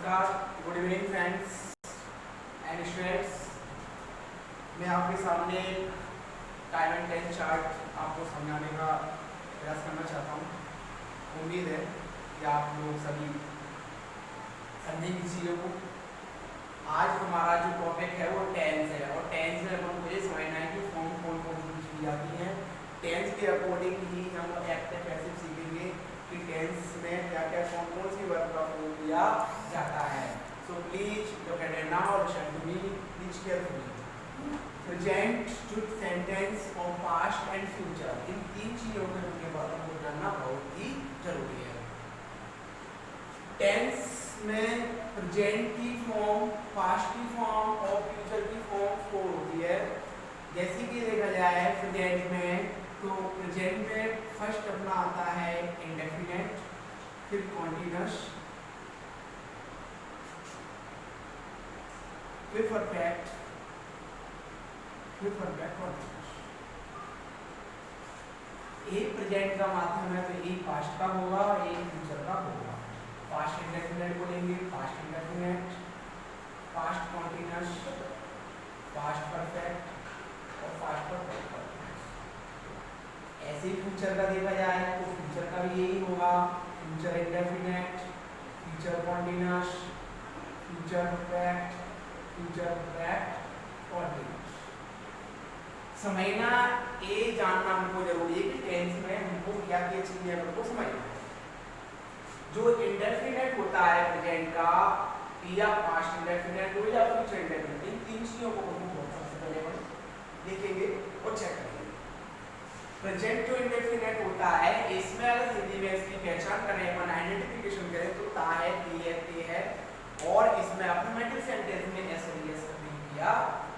नमस्कार, good evening friends and students. मैं आपके सामने टाइम एंड टेंस चार्ट आपको समझाने का प्रयास करना चाहता हूँ। उम्मीद है कि आप लोग सभी समझेंगे चीज़ों को। आज हमारा जो टॉपिक है वो टेंस है और टेंस में अपन को ये समझना है कि फॉर्म कौन कौन सी यूज की जाती हैं। टेंस के अकॉर्डिंग ही हम एक्टिव पैसिव सीखेंगे कि टेंस में क्या क्या कौन सी वर्ब का प्रयोग किया जाता है। So please look at it now, listen to me please carefully. Present, truth sentence और पास्ट एंड फ्यूचर, इन तीन चीजों के बारे में जानना बहुत ही जरूरी है। टेंस में प्रेजेंट की फॉर्म, पास्ट की फॉर्म और फ्यूचर की फॉर्म 4 होती है। जैसे कि देखा जाए प्रेजेंट में, तो प्रेजेंट में फर्स्ट अपना आता है इंडेफिनिट, फिर कॉन्टिन्यूअस, फिर परफेक्ट, फिर परफेक्ट कॉन्टिन्यूअस। एक प्रेजेंट का माध्यम है तो एक पास्ट का होगा, एक फ्यूचर का होगा। पास्ट इंडेफिनिट बोलेंगे, past indefinite, past continuous, past perfect और पास्ट परफेक्ट। ऐसे ही फ्यूचर का देखा जाए तो फ्यूचर का भी यही होगा, future indefinite, future continuous, future perfect, future perfect continuous. समझना ये जानना हमको जरूरी है कि टेंस में हमको क्या क्या चीजें हमको समझना है। जो इंडेफिनिट होता है प्रेजेंट का, या पास्ट इंडेफिनिट हो या फ्यूचर इंडेफिनिट, इन तीन चीजों को हम सबसे पहले देखेंगे और चेक करेंगे। प्रेजेंट जो इंडेफिनिट होता है, इसमें अगर हिंदी में इसकी पहचान करें, अपन आइडेंटिफिकेशन करें तो ता है, ती है, ते है, और इसमें अफर्मेटिव सेंटेंस में एस और एस का प्रयोग किया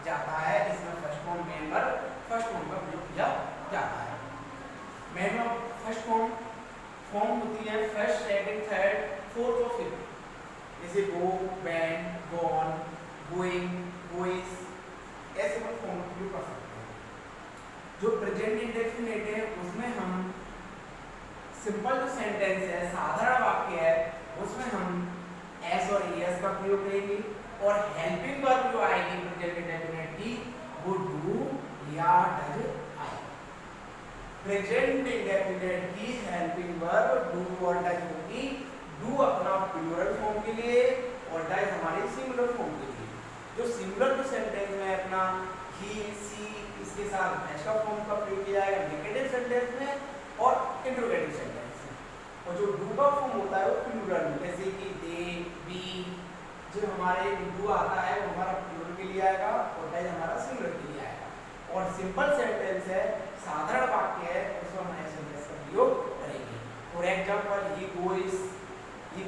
जाता है। इसमें first form, main verb, first form का प्रयोग किया जाता है। मेन वर्ब फर्स्ट फॉर्म होती है फर्स्ट, सेकंड, थर्ड, फोर्थ और फिफ्थ। जैसे गो, वेंट, गॉन, गोइंग, गोइस, ऐसे में फॉर्म का प्रयोग कर सकते हैं। जो प्रेजेंट इंडेफिनिट है उसमें हम सिंपल जो सेंटेंस है, साधारण वाक्य है, उसमें हम एस और एस का प्रयोग करेंगे और हेल्पिंग वर्ब जो आएगी प्रेजेंट इंडेफिनिट की वो डू या डज आएगी। प्रेजेंट इंडेफिनिट की हेल्पिंग वर्ब डू और डज होगी। डू अपना प्लूरल फॉर्म के लिए और डज हमारी सिंगुलर फॉर्म के लिए। जो सिंगुलर जो सेंटेंस में अपना ही, सी, इसके साथ एस का फॉर्म का प्रयोग किया जाएगा नेगेटिव सेंटेंस में और इंट्रोगेटिव सेंटेंस में। और जो डू का फॉर्म होता है वो प्लूरल में, जैसे कि दे, वी, जो हमारे डू आता है वो हमारा प्लूरल के लिए आएगा और डज हमारा सिंगुलर के लिए आएगा। और सिंपल सेंटेंस है, साधारण वाक्य है, उसमें हम एस और एस का प्रयोग करेंगे। For example, he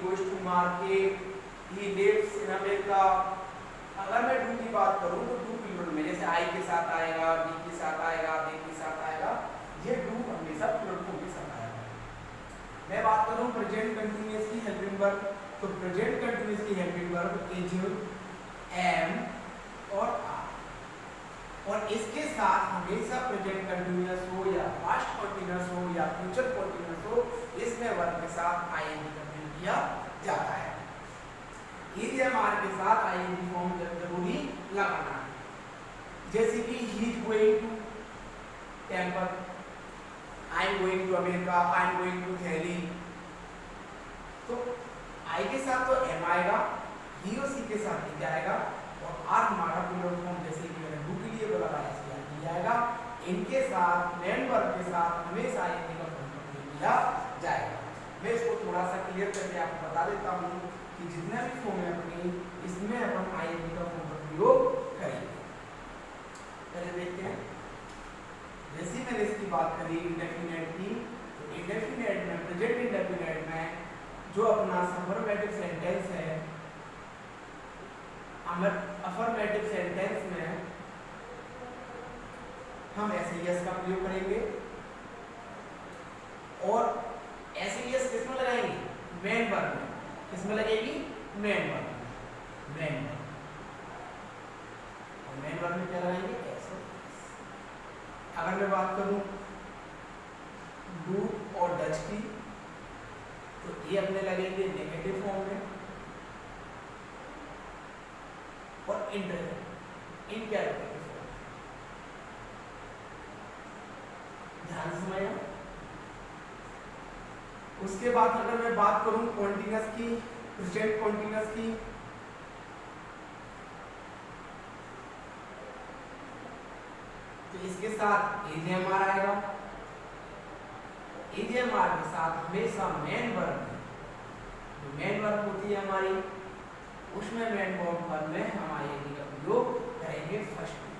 goes to market, he lives in America. अगर मैं डू की बात करूं तो डू प्लूरल में, जैसे आई के साथ आएगा, बी के साथ आएगा, दे के साथ आएगा, ये डू हमेशा प्लूरल फॉर्म के साथ आएगा। मैं बात करूं प्रेजेंट कंटीन्यूअस की हेल्पिंग वर्ब, तो प्रेजेंट कंटीन्यूअस की हेल्पिंग वर्ब इज, एम और आर। और इसके साथ हमेशा प्रेजेंट कंटीन्यूअस हो या पास्ट कंटीन्यूअस हो या फ्यूचर कंटीन्यूअस हो, इसमें वर्ब के साथ आईएनजी का प्रयोग किया जाता है। आर के साथ आईएनजी फॉर्म जरूरी लगाना है। जैसे कि he is going to temple, I am going to America, I am going to Delhi. तो आई के साथ तो एम आएगा, ही और सी के साथ ही आएगा और आर हमारा प्लूरल फॉर्म, जैसे कि मैंने डू के लिए बोला था ऐसे आएगा। इनके साथ मेन वर्ब के साथ हमेशा आईएनजी का फॉर्म का प्रयोग किया जाएगा। मैं इसको थोड़ा सा क्लियर करके आपको बता देता हूँ कि जितना भी फॉर्म है अपनी, इसमें अपन आईएनजी का फॉर्म का प्रयोग करेंगे। पहले देखते हैं। जैसे मैंने इसकी बात करी इंडेफिनिट की, तो इंडेफिनिट में, प्रेजेंट इंडेफिनिट में जो अपना अफर्मेटिव सेंटेंस है, अफर्मेटिव सेंटेंस में हम एस एस का प्रयोग करेंगे और एस किसमें लगाएंगे? मेन वर्ब में। किसमें लगेगी? मेन वर्ब में। मेन वर्ब, और मेन वर्ब में क्या लगाएंगे? एस। अगर मैं बात करूं डू और डज की, तो ये अपने लगेंगे नेगेटिव फॉर्म में और इनकैरेक्टरिस्टिक फॉर्म। ध्यान से समझना। उसके बाद अगर मैं बात करूं कॉन्टिन्यूअस की, प्रेजेंट कॉन्टिन्यूअस की, तो इसके साथ एजीएमआर आएगा। एजीएमआर के साथ हमेशा मेन वर्ब, जो मेन वर्ब होती है हमारी, उसमें मेन वर्ब में हम आईएनजी का प्रयोग करेंगे फर्स्ट में,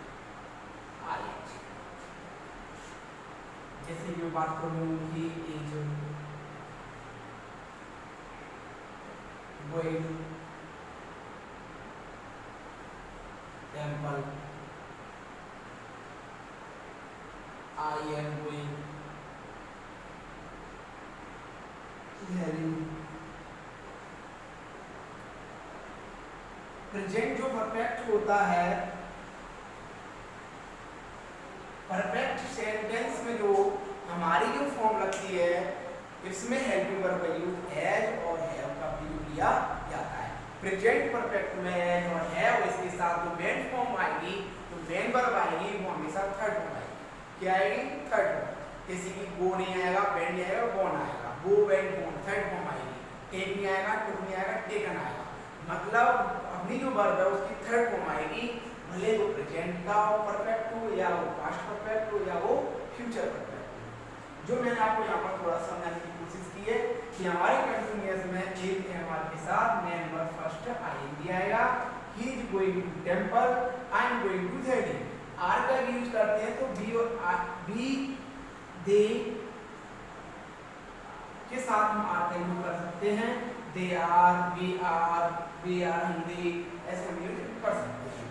आईएनजी। जैसे मैं बात करूं कि is going temple, I am going present जो परफेक्ट होता है, परफेक्ट सेंटेंस में जो हमारी जो फॉर्म लगती है, इसमें हेल्पिंग वर्ब का यूज हैज और हैव का प्रयोग किया जाता है। प्रेजेंट परफेक्ट में हैज और हैव, इसके साथ जो मेन फॉर्म आएगी, जो मेन वर्ब आएगी, वो हमेशा थर्ड फॉर्म आएगी। क्या आएगी? Third form. जैसे कि गो नहीं आएगा, बेंड नहीं आएगा, गॉन आएगा। गो बेंड गॉन थर्ड फॉर्म आएगी। टेक नहीं आएगा, टुक नहीं आएगा, टेकन आएगा। मतलब अपनी जो वर्ब है उसकी थर्ड फॉर्म आएगी, भले वो प्रेजेंट का परफेक्ट हो, या वो पास्ट परफेक्ट हो, या वो फ्यूचर परफेक्ट हो। जो मैंने आपको यहाँ पर थोड़ा समझाने की कोशिश की है कि हमारे कंटिन्यूअस में एजीएमआर के साथ मेन वर्ब फर्स्ट आईएनजी आएगा। He is going to temple, I am going to Delhi. Are का यूज करते हैं तो बी और बी दे के साथ हम आर का यूज कर सकते हैं। They are, we are Hindi, ऐसे हम यूज कर सकते हैं।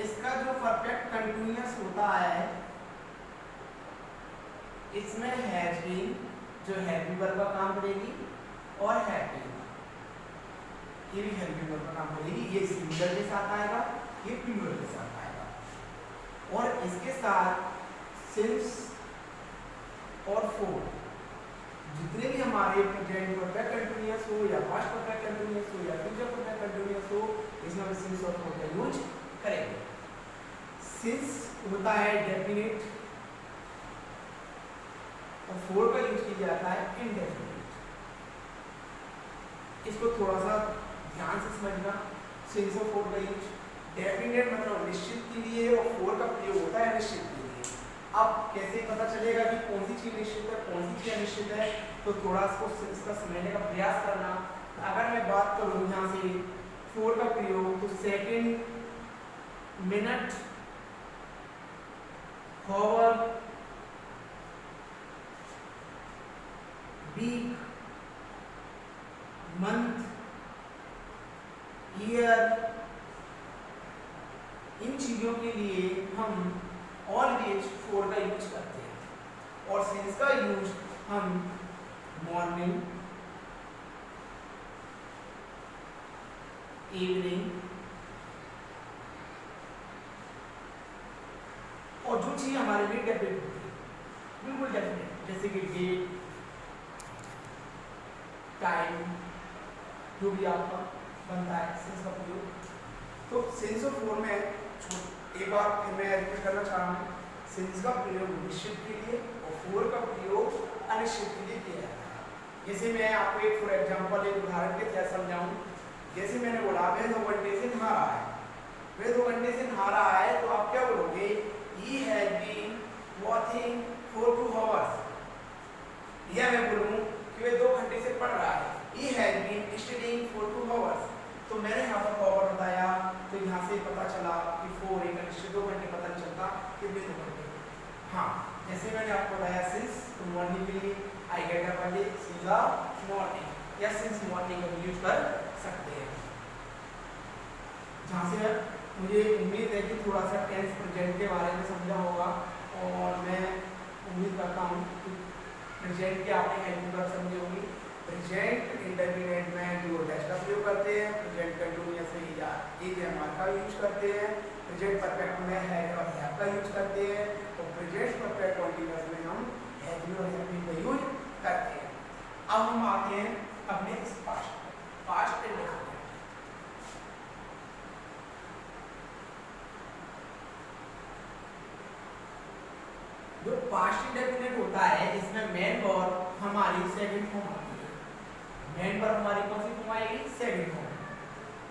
इसका जो परफेक्ट कंटिन्यूअस होता है, इसमें हैज बीन जो हैव वर्ब का काम करेगी, और हैव बीन ये भी हेल्पिंग वर्ब का काम करेगी। ये सिंगुलर के साथ आएगा, ये प्लूरल के साथ आएगा। और इसके साथ सिंस और फोर, जितने भी हमारे प्रेजेंट परफेक्ट कंटिन्यूअस हो, या पास्ट परफेक्ट कंटिन्यूअस हो, या फ्यूचर परफेक्ट कंटिन्यूअस हो, इसमें हम सिंस और फोर का यूज करेंगे। सिंस होता है डेफिनिट, और फोर का यूज किया जाता है इनडेफिनिट। इसको थोड़ा सा ध्यान से समझना। सिंस और फोर का यूज डेफिनेट मतलब निश्चित के लिए, और फोर का प्रयोग होता है निश्चित के लिए। अब कैसे पता चलेगा कि कौन सी चीज निश्चित है, कौन सी चीज अनिश्चित है, तो थोड़ा इसका समझने का प्रयास करना। अगर मैं बात करूं यहाँ से फोर का प्रयोग, तो second, minute, hour, week, month, year, इन चीजों के लिए हम ऑलवेज फोर का यूज करते हैं। और सिंस का यूज हम मॉर्निंग, इवनिंग, और जो चीज हमारे लिए डेफिनेट होती है, बिल्कुल डेफिनेट, जैसे कि डेट, टाइम, जो भी आपका बनता है सिंस का प्रयोग। तो सिंस और फोर में एक बार फिर मैं रिपीट करना चाह रहा हूँ, सिंस का प्रयोग निश्चित के लिए और फोर का प्रयोग अनिश्चित के लिए किया जाता है। जैसे मैं आपको एक फॉर एग्जांपल एक उदाहरण के तहत समझाऊं। जैसे मैंने बोला वह 2 घंटे से नहा रहा है, वह 2 घंटे से नहा रहा है, तो आप क्या बोलोगे? He has been bathing for 2 hours। या मैं बोलूँ कि वह 2 घंटे से पढ़ रहा है, He has been studying for 2 hours। तो मैंने यहाँ पर पावर बताया, तो यहाँ से पता चला कि 4 एक अनिश्चित 2 घंटे पता नहीं चलता कितने 2 घंटे। हाँ, जैसे मैंने आपको बताया सिंस, तो मॉर्निंग के लिए I get up early, since morning, या सिंस मॉर्निंग का यूज कर सकते हैं। जहाँ से मुझे उम्मीद है कि थोड़ा सा टेंस प्रेजेंट के बारे में समझा होगा, और मैं उम्मीद करता हूँ कि प्रेजेंट के आपने हेल्पिंग वर्ब समझी होगी। प्रेजेंट इंडेफिनिट में जो डैश का प्रयोग करते हैं, प्रेजेंट कंटिन्यूअस में एजीएमआर का यूज करते हैं, प्रेजेंट परफेक्ट में हैव और हैव का यूज करते हैं, और प्रेजेंट परफेक्ट कंटिन्यूअस में हम हैव और हैव का यूज करते हैं। अब हम आते हैं अपने इस पास्ट इंडेफिनिट। जो पास्ट इंडेफिनिट होता है इसमें मेन वर्ब हमारी सेकंड फॉर्म आती है। मेन वर्ब हमारी कौन सी फॉर्म आएगी? Second form.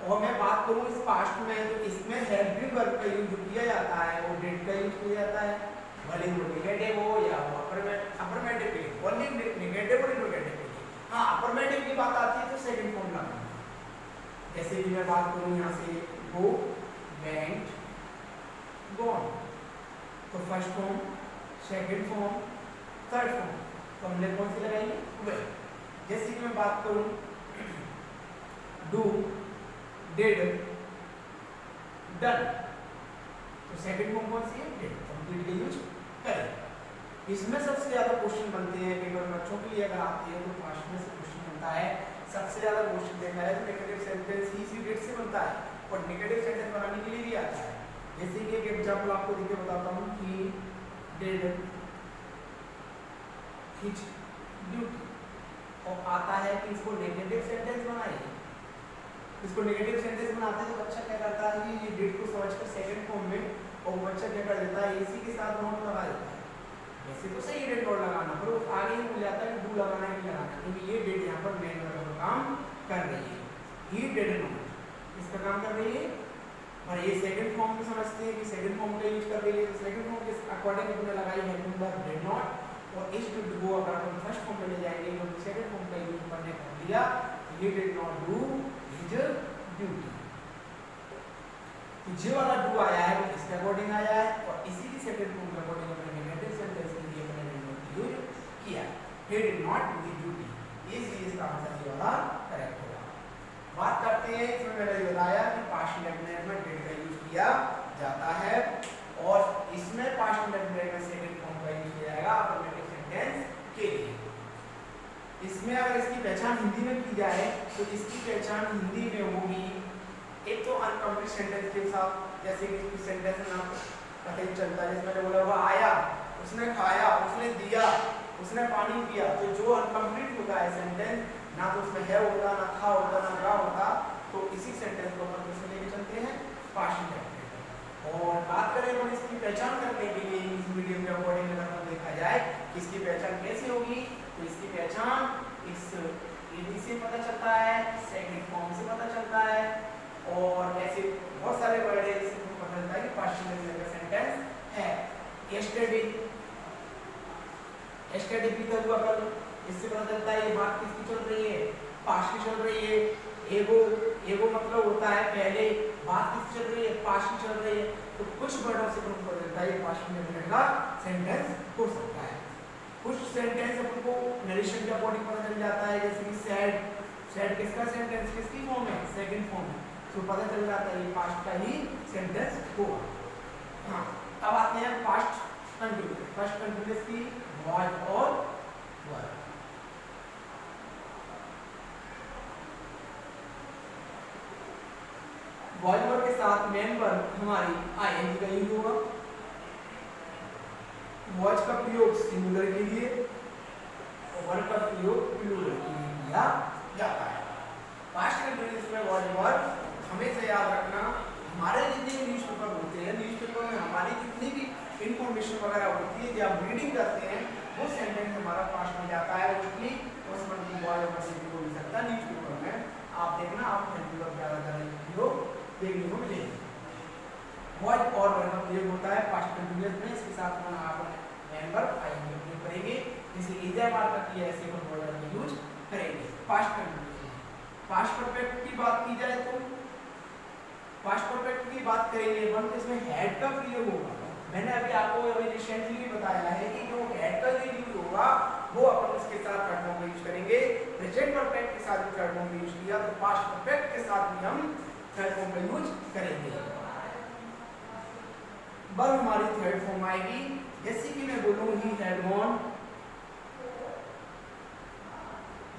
और मैं बात करूं इस पास्ट में तो इसमें हेल्पिंग वर्ब का यूज जो किया जाता है वो डिड का यूज किया जाता है, भले वो नेगेटिव हो या वो अफर्मेटिव के लिए, ओनली नेगेटिव और इंटरोगेटिव के लिए। हाँ, अफर्मेटिव की बात आती है तो सेकंड फॉर्म लगाना। जैसे कि मैं बात करूं यहाँ से गो, वेंट, गॉन, तो first form, second form, third form, तो हमने कौन सी लगाई? वेंट। जैसे कि मैं बात करूं डू, डिड, डन, तो सेकंड फॉर्म कौन सी है? डिड। कंप्लीट का यूज करें। इसमें सबसे ज्यादा क्वेश्चन बनते हैं पेपर में, बच्चों के लिए अगर आते हैं तो पास्ट में से क्वेश्चन बनता है। सबसे ज्यादा क्वेश्चन देखना है तो नेगेटिव सेंटेंस ही इसी डिड से बनता है और नेगेटिव सेंटेंस बनाने के लिए भी आता है। जैसे कि एक एग्जांपल आपको देके बताता हूँ कि डिड हिज ड्यूटी, और आता है कि इसको नेगेटिव सेंटेंस बनाइए। इसको नेगेटिव सेंटेंस बनाते हैं तो बच्चा क्या करता है कि ये डिड को समझकर सेकंड फॉर्म में, और बच्चा क्या कर देता है इसी के साथ नॉट लगा देता है। वैसे तो सही डिड नॉट लगाना, पर वो आगे ही भूल जाता है कि डू लगाना है कि लगाना, क्योंकि ये डिड यहाँ पर मेन वर्ब का काम कर रही है। ही डिड नॉट इसका काम कर रही है, और ये सेकंड फॉर्म में समझते हैं कि सेकंड फॉर्म का यूज कर रही है, तो सेकंड फॉर्म के अकॉर्डिंग हमने लगाई है वर्ब डिड नॉट। और इस डिड को अगर हम फर्स्ट फॉर्म में ले जाएंगे तो सेकंड फॉर्म का यूज करने कर दिया, he did not do his duty. तो जो वाला डू आया है वो इसके अकॉर्डिंग आया है, और इसी की सेकंड फॉर्म के अकॉर्डिंग हमने नेगेटिव सेंटेंस के लिए अपने डिड नॉट यूज किया, he did not do his duty. ये इसका आंसर ये वाला करेक्ट होगा। बात करते हैं, इसमें मैंने बताया कि पास्ट इंडेफिनिट में डिड का यूज किया जाता है, और इसमें पास्ट इंडेफिनिट में सेकंड फॉर्म का यूज किया जाएगा अफर्मेटिव सेंटेंस के लिए। इसमें अगर इसकी पहचान हिंदी में की जाए तो इसकी पहचान हिंदी में होगी एक तो अनकम्प्लीट सेंटेंस के साथ, जैसे कि कुछ सेंटेंस ना पता ही चलता है, जैसे मैंने बोला वो आया, उसने खाया, उसने दिया, उसने पानी पिया, तो जो अनकम्प्लीट होता है सेंटेंस, ना तो उसमें है होता, ना था होता, ना रहा होता, तो इसी सेंटेंस को अपन कैसे लेके चलते हैं? Past indefinite. और बात करें अपन इसकी पहचान करने के लिए इंग्लिश मीडियम के अकॉर्डिंग अगर हम देखा जाए कि इसकी पहचान कैसे होगी, तो इसकी पहचान इस एडी से पता चलता है, सेकंड फॉर्म से पता चलता है, और ऐसे बहुत सारे वर्ड है जिससे पता चलता है कि पास्ट इंडेफिनिट का सेंटेंस है। यस्टरडे, यस्टरडे बीता हुआ कल, इससे पता चलता है ये बात किसकी चल रही है? पास्ट की चल रही है। एगो, एगो मतलब होता है पहले, बात किसकी चल रही है? पास्ट की चल रही है। तो कुछ वर्डों से पता चलता है ये पास्ट इंडेफिनिट का सेंटेंस हो सकता है। कुछ सेंटेंस अपन को नरेशन के अकॉर्डिंग पता चल जाता है, जैसे कि सैड, सैड किसका सेंटेंस, किसकी फॉर्म है? सेकंड फॉर्म है, तो पता चल जाता है ये पास्ट का ही सेंटेंस होगा। हाँ, अब आते हैं पास्ट कंटिन्यूअस। फर्स्ट कंटिन्यूअस की वाज और वर। वाज वर के साथ मेन वर्ब हमारी आईएनजी का यूज होगा। वाज का प्रयोग सिंगुलर के लिए और वर का प्रयोग प्लूरल के लिए किया जाता है। पास्ट कंटिन्यूअस में वाज वर हमेशा याद रखना, हमारे जितने भी न्यूज़पेपर होते हैं, न्यूज़पेपर में हमारी जितनी भी इंफॉर्मेशन वगैरह होती है जो आप रीडिंग करते हैं, वो सेंटेंस हमारा पास्ट में जाता है। उसकी उस पर की वाज वर से हो सकता है न्यूज़पेपर में, आप देखना, आप न्यूज़पेपर ज्यादा वीडियो देखने को मिलेगी। वाज और वर का प्रयोग होता है पास्ट कंटिन्यूअस में, इसके साथ हम आप मेन वर्ब आईएनजी प्रयोग करेंगे, जैसे इज बार का किया ऐसे हम वर्ड का यूज करेंगे पास्ट कंटिन्यूअस में। पास्ट परफेक्ट की बात की जाए तो पास्ट परफेक्ट की बात करेंगे अपन, तो इसमें हैड का प्रयोग होगा। मैंने अभी आपको अभी रिसेंटली भी बताया है कि जो हैड का जो यूज होगा वो अपन इसके साथ थर्ड फॉर्म में यूज करेंगे। प्रेजेंट परफेक्ट के साथ भी थर्ड फॉर्म में यूज किया, तो पास्ट परफेक्ट के साथ भी हम थर्ड फॉर्म में यूज करेंगे। वर्ब हमारी थर्ड फॉर्म आएगी, जैसे कि मैं बोलूं ही हैड गॉन,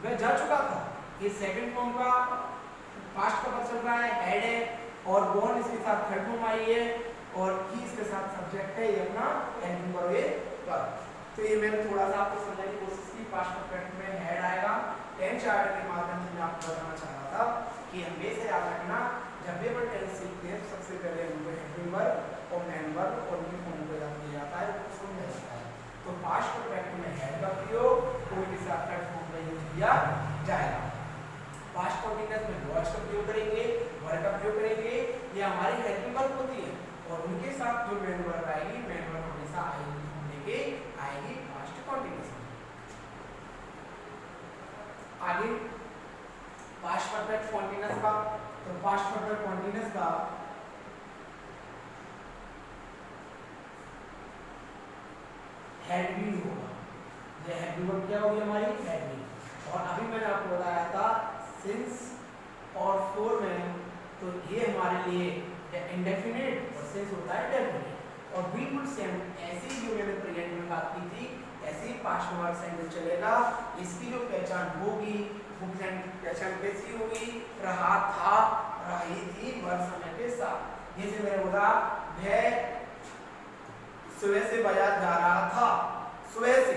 वह जा चुका था, ये सेकंड फॉर्म का पास्ट का पता चल रहा है, हैड है, और गॉन इसके साथ थर्ड फॉर्म आई है, और ही इसके साथ सब्जेक्ट है, ये अपना हेल्पिंग वर्ब है वर्ब। तो ये मैंने थोड़ा सा आपको समझाने की कोशिश की। पास्ट परफेक्ट में हेड आएगा। टेंस चार्ट के माध्यम से मैं आपको बताना चाह रहा था कि हमेशा याद रखना जब भी अपन टेंस सीखते हैं सबसे पहले हमको हेडिंग वर्ब और मेन वर्ब और उनकी फॉर्म को याद किया जाता है, उसको समझा जाता है। तो पास्ट परफेक्ट में हेड का प्रयोग कोई के साथ फॉर्म का यूज किया जाएगा। पास्ट कंटीन्यूअस में वॉच का प्रयोग करेंगे, वर्ब का प्रयोग करेंगे, ये हमारी हेल्पिंग वर्ब होती है और उनके साथ जो मेन वर्ब आएगी, मेन वर्ब हमेशा आएगी पास्ट कंटीन्यूअस में। आगे पास्ट परफेक्ट कंटीन्यूअस का, तो पास्ट परफेक्ट कंटीन्यूअस का हेड भी होगा। ये हेड भी वर्ब क्या होगी हमारी, हेड भी। और अभी मैंने आपको बताया था सिंस और फॉर में, तो ये हमारे लिए इंडेफिनिट और सिंस होता है डेफिनिट। और बिल्कुल सेम ऐसे ही जो मैंने प्रेजेंट में बात की थी ऐसे ही पास्ट में सेंटेंस चलेगा। इसकी जो पहचान होगी वो पहचान कैसी होगी, रहा था, रही थी, वर्ब समय के साथ। जैसे मैंने बोला वह सुबह से बाजार जा रहा था, सुबह से,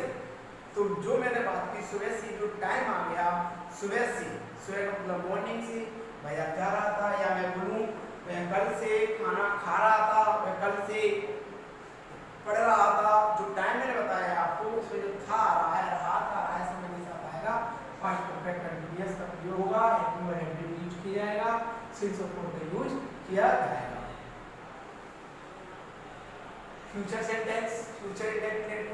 तो जो मैंने बात की सुबह से जो टाइम आ गया, सुबह से, सुबह का मतलब मॉर्निंग से बाजार जा रहा था, या मैं बोलूं वह कल से खाना खा रहा था, वह कल से पढ़ रहा था। जो टाइम मैंने बताया आपको उसमें जो था आ रहा है, रहा था, रहा है समय के साथ आएगा। पास्ट परफेक्ट कंटीन्यूअस का प्रयोग होगा, हेल्पिंग वर्ब हेड यूज किया जाएगा, सिंस और फॉर का यूज किया जाएगा। Future sentence, future indefinite.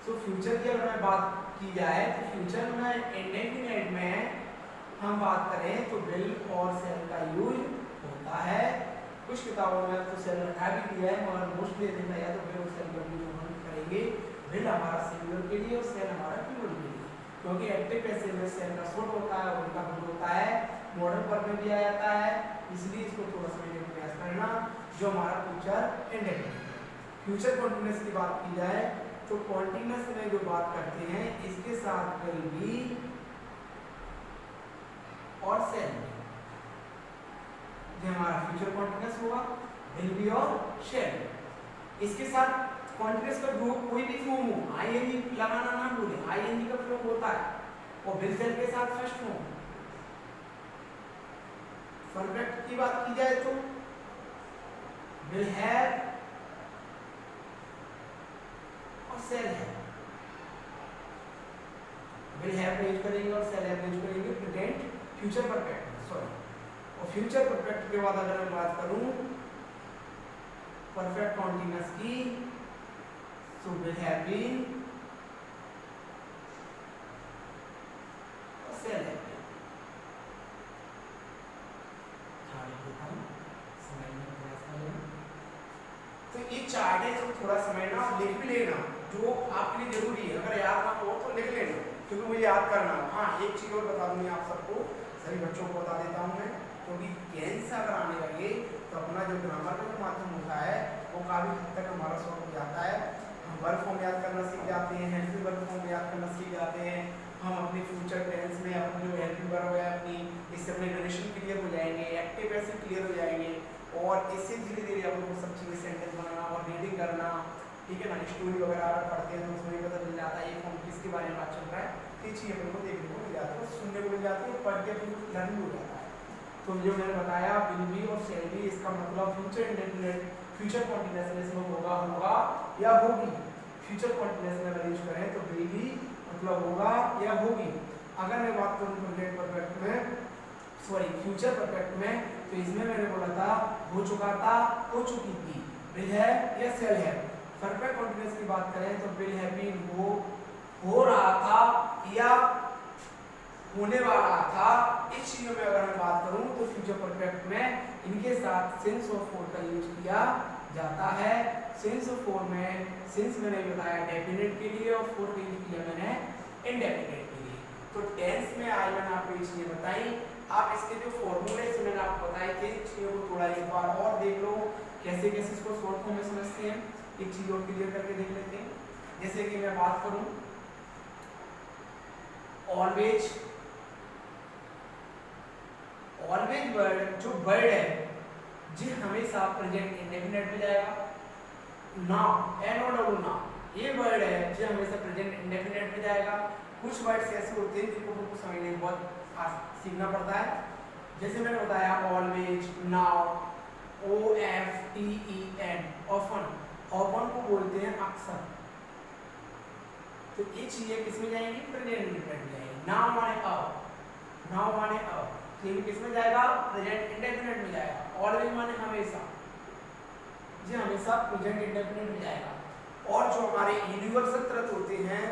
So future की अगर मैं बात की जाए तो फ्यूचर में इंडेफिनिट में हम बात करें तो विल और शैल का यूज होता है। कुछ किताबों में तो शैल हटा भी दिया है, मगर मोस्टली देखा जाए तो विल और शैल का यूज हम करेंगे। विल हमारा सिंगुलर के लिए और शैल हमारा प्लूरल के लिए, क्योंकि एक्टिव पैसिव में शैल का शॉर्ट होता है और उनका गुड होता है, मॉडर्न वर्ब में भी आ जाता है, इसलिए इसको थोड़ा समझने का प्रयास करना। जो हमारा फ्यूचर इंडेफिनिट है। फ्यूचर कंटीन्यूअस की बात की जाए तो कंटीन्यूअस में जो बात करते हैं इसके साथ विल बी और शैल बी, जो हमारा फ्यूचर कंटीन्यूअस होगा, विल बी और शैल। इसके साथ कंटीन्यूअस का जो कोई भी फॉर्म हो, आईएनजी लगाना ना भूलें, आईएनजी का प्रयोग होता है, और विल शैल के साथ फर्स्ट फॉर्म। परफेक्ट की बात की जाए तो विल हैव और शैल हैव, विल हैव का यूज करेंगे और शैल हैव यूज करेंगे प्रेजेंट फ्यूचर परफेक्ट, सॉरी। और फ्यूचर परफेक्ट के बाद अगर मैं बात करूं परफेक्ट कंटीन्यूअस की, सो विल हैव बीन और शैल हैव बीन। तो ये चार्ट है, इसको थोड़ा समझना और लिख भी लेना, जो आपके लिए जरूरी है। अगर याद ना हो तो लिख लेना, क्योंकि मुझे याद करना है। हाँ, एक चीज और बता दूंगी आप सबको, सभी बच्चों को बता देता हूँ मैं, क्योंकि टेंस अगर आने लगे तो अपना जो ग्रामर का जो माध्यम होता है वो काफी हद तक हमारा शॉर्ट हो जाता है। हम वर्ब फॉर्म याद करना सीख जाते हैं, हेल्पिंग वर्ब फॉर्म याद करना सीख जाते हैं, हम अपनी फ्यूचर टेंस में अपनी जो हेल्पिंग वर्ब है अपनी, इससे अपने कंडीशन क्लियर हो जाएंगे, एक्टिव पैसिव क्लियर हो जाएंगे, और इससे धीरे धीरे अपन को सब चीज़ें सेंटेंस बनाना और रीडिंग करना, ठीक है ना। स्टोरी वगैरह अगर पढ़ते हैं तो उसमें पता चल जाता है ये फॉर्म किसके बारे में बात चल रहा है, ये चीज़ अपन को देखने को मिल जाती है, सुनने को मिल जाती है, पढ़ के अपन को लर्निंग हो जाता है। तो जो मैंने बताया विल बी और शैल बी, इसका मतलब फ्यूचर इंडेफिनिट, फ्यूचर कंटीन्यूअस में इसमें होगा, होगा या होगी। फ्यूचर कंटीन्यूअस में अगर यूज करें तो विल बी मतलब होगा या होगी। अगर मैं बात करूँ प्रेजेंट परफेक्ट में, सॉरी फ्यूचर परफेक्ट में, तो इसमें मैंने बोला था हो चुका था, हो चुकी थी, विल हैव या शैल हैव। परफेक्ट कंटीन्यूअस की बात करें तो विल हैव बीन हो रहा था या होने वाला था। इस चीजों में अगर मैं बात करूं तो फ्यूचर परफेक्ट में इनके साथ सिंस और फॉर का यूज किया जाता है। सिंस और फॉर में सिंस मैंने बताया डेफिनेट के लिए और फॉर का यूज किया मैंने इनडेफिनेट के लिए। तो टेंस में आज मैंने आपको ये चीजें बताई, आप इसके जो फॉर्मूले से मैंने आपको बताए थे चीजों को थोड़ा एक बार और देख लो, कैसे कैसे इसको शॉर्ट फॉर्म में समझते हैं, एक चीज और क्लियर करके देख लेते हैं। जैसे कि मैं बात करूं ऑलवेज, ऑलवेज वर्ड जो वर्ड है जी हमेशा प्रेजेंट इंडेफिनिट में जाएगा। Now N O W now ये वर्ड है जो इंडेफिनेट में जाएगा। कुछ वर्ड्स ऐसे होते हैं जिनको हमको समझने में बहुत सीखना पड़ता है, जैसे मैंने बताया always, now, OFTEN, often, often को बोलते हैं अक्सर। तो ये चीजें किसमें जाएंगी? प्रेजेंट इंडेफिनेट में जाएंगी। नाउ माने अब, नाउ माने अब, तो ये किसमें जाएगा? प्रेजेंट इंडेफिनेट में जाएगा। ऑलवेज माने हमेशा, ये हमेशा प्रेजेंट इंडेफिनेट में जाएगा। और जो हमारे यूनिवर्सल ट्रुथ होते हैं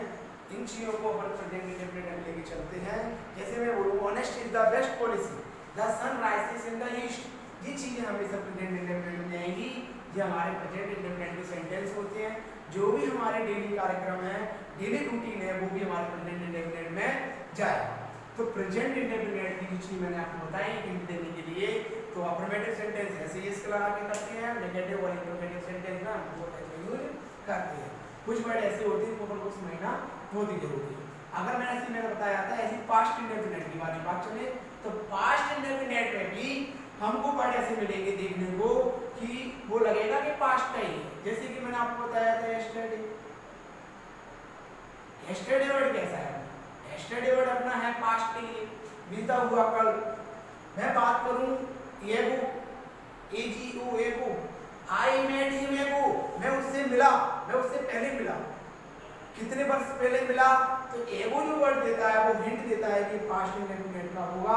इन चीजों को अपन प्रेजेंट इंडेफिनेट में लेके चलते हैं। जैसे मैं बोलूं honest is the best policy, the sun rises in the east, ये चीजें हमेशा प्रेजेंट इंडेफिनेट में आएंगी। ये हमारे प्रेजेंट इंडेफिनेट के सेंटेंस होते हैं। जो भी हमारे डेली कार्यक्रम है, डेली रूटीन है, वो भी हमारे प्रेजेंट इंडेफिनेट में जाएगा। तो प्रेजेंट इंडेफिनेट की जो चीज मैंने आपको बताई हिंट देने के लिए, तो अफर्मेटिव सेंटेंस ऐसे ही इसके लगा के करते हैं, नेगेटिव और इंटरोगेटिव सेंटेंस ना वो ऐसे यूज करते हैं। कुछ वर्ड ऐसे होते हैं जिनको आपको समझना बहुत ही जरूरी है। अगर मैंने बताया था ऐसी पास्ट इंडेफिनेट की बात चले, तो पास्ट इंडेफिनेट में भी हमको वर्ड ऐसे मिलेंगे देखने को कि वो लगेगा कि पास्ट का ही है। जैसे कि मैंने आपको बताया था यस्टरडे, यस्टरडे वर्ड कैसा है? यस्टरडे वर्ड अपना है पास्ट के लिए, बीता हुआ कल। मैं बात करूं एगो, AGO एगो, आई मेट हिम एगो, मैं उससे मिला, मैं उससे पहले मिला, कितने वर्ष पहले मिला। तो एगो जो वर्ड देता है वो हिंट देता है कि पास्ट इंडेफिनेट का होगा।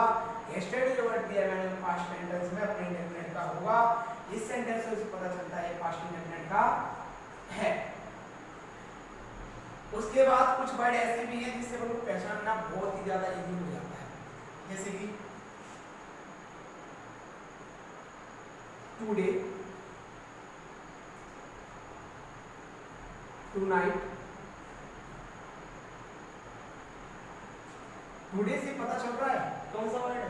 यस्टरडे जो वर्ड दिया मैंने पास्ट टेंस में अपने इंडेफिनेट का होगा। इस सेंटेंस से पता चलता है पास्ट इंडेफिनेट का है। उसके बाद कुछ वर्ड ऐसे भी हैं जिससे हमको पहचानना बहुत ही ज्यादा इजी हो जाता है, जैसे कि टुडे, टुनाइट। टुडे से पता चल रहा है कौन सा वर्ड है,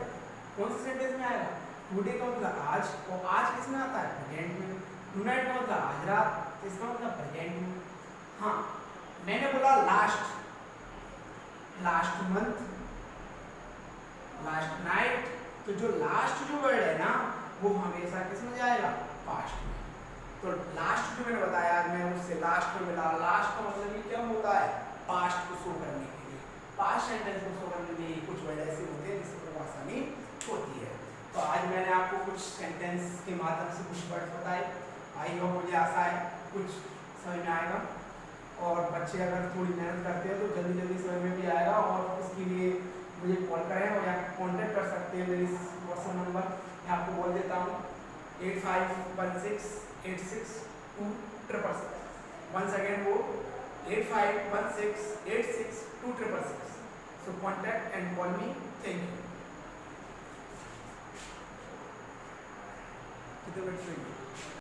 कौन से सेंटेंस में आएगा। टुडे का मतलब आज, और आज किसमें आता है? प्रेजेंट में। टुनाइट का मतलब आज रात, इसका मतलब प्रेजेंट में। हाँ, मैंने बोला last, last month, last night, तो जो लास्ट जो वर्ड है ना वो हमेशा किसमें जाएगा? पास्ट में। तो लास्ट जो मैंने बताया मैं उससे लास्ट में मिला, लास्ट का मतलब ये क्या होता है? पास्ट को शो करने के लिए, पास्ट सेंटेंस को शो करने के लिए कुछ वर्ड ऐसे होते हैं जिससे थोड़ा आसानी होती है। तो आज मैंने आपको कुछ सेंटेंस के माध्यम से कुछ वर्ड बताए। आई होप मुझे आशा है कुछ समझ में आएगा, और बच्चे अगर थोड़ी मेहनत करते हैं तो जल्दी जल्दी समझ में भी आएगा। और उसके लिए मुझे कॉल करें और या कॉन्टेक्ट कर सकते हैं, मेरी व्हाट्सएप नंबर मैं आपको बोल देता हूँ 8516862666। वंस अगेन वो 8516862666। So contact and call me. Thank you. कितने मिनट